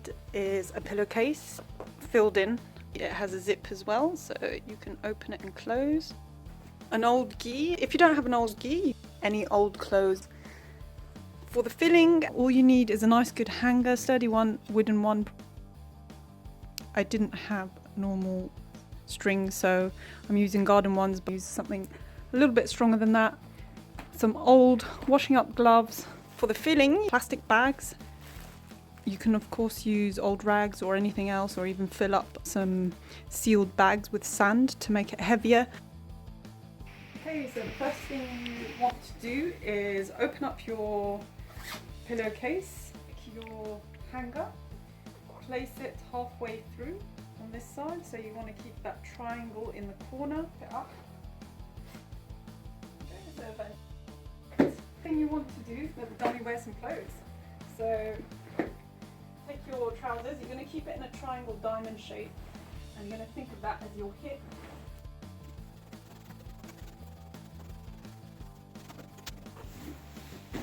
need is a pillowcase filled in. It has a zip as well, so you can open it and close. An old gi. If you don't have an old gi, any old clothes. For the filling, all you need is a nice good hanger, sturdy one, wooden one. I didn't have normal string, so I'm using garden ones, but use something a little bit stronger than that. Some old washing up gloves. For the filling, plastic bags. You can of course use old rags or anything else, or even fill up some sealed bags with sand to make it heavier. Okay, so the first thing you want to do is open up your pillowcase, your hanger, place it halfway through on this side, so you want to keep that triangle in the corner. Put it up. Okay, so then the thing you want to do, let the dummy wear some clothes. So take your trousers, you're going to keep it in a triangle diamond shape, and you're going to think of that as your hip.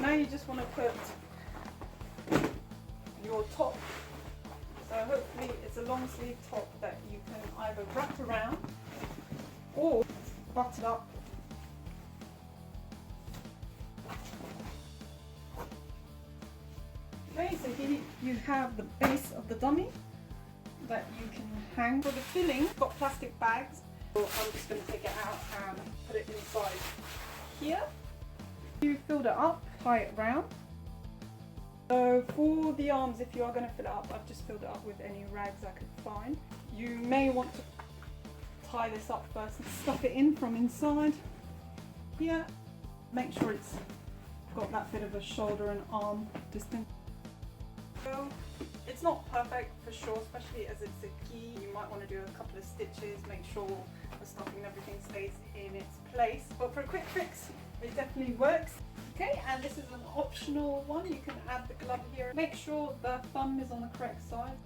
Now you just want to put your top, so hopefully it's a long sleeve top that you can either wrap around or button up. Okay, so here you have the base of the dummy that you can hang. For the filling, you've got plastic bags. So I'm just going to take it out and put it inside here. You filled it up, tie it round. So for the arms, if you are going to fill it up, I've just filled it up with any rags I could find. You may want to tie this up first and stuff it in from inside here. Make sure it's got that bit of a shoulder and arm distance. So it's not perfect for sure, especially as it's a gi. You might want to do a couple of stitches, make sure the stuffing and everything stays in its place. But for a quick fix, it definitely works. Okay, and this is an optional one. You can add the glove here. Make sure the thumb is on the correct side.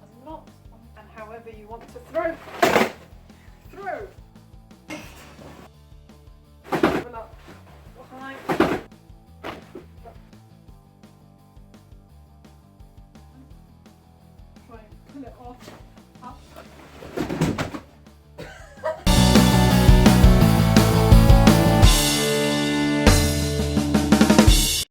As not, and however you want to throw. Throw. Level up behind. Try and pull it off. Up.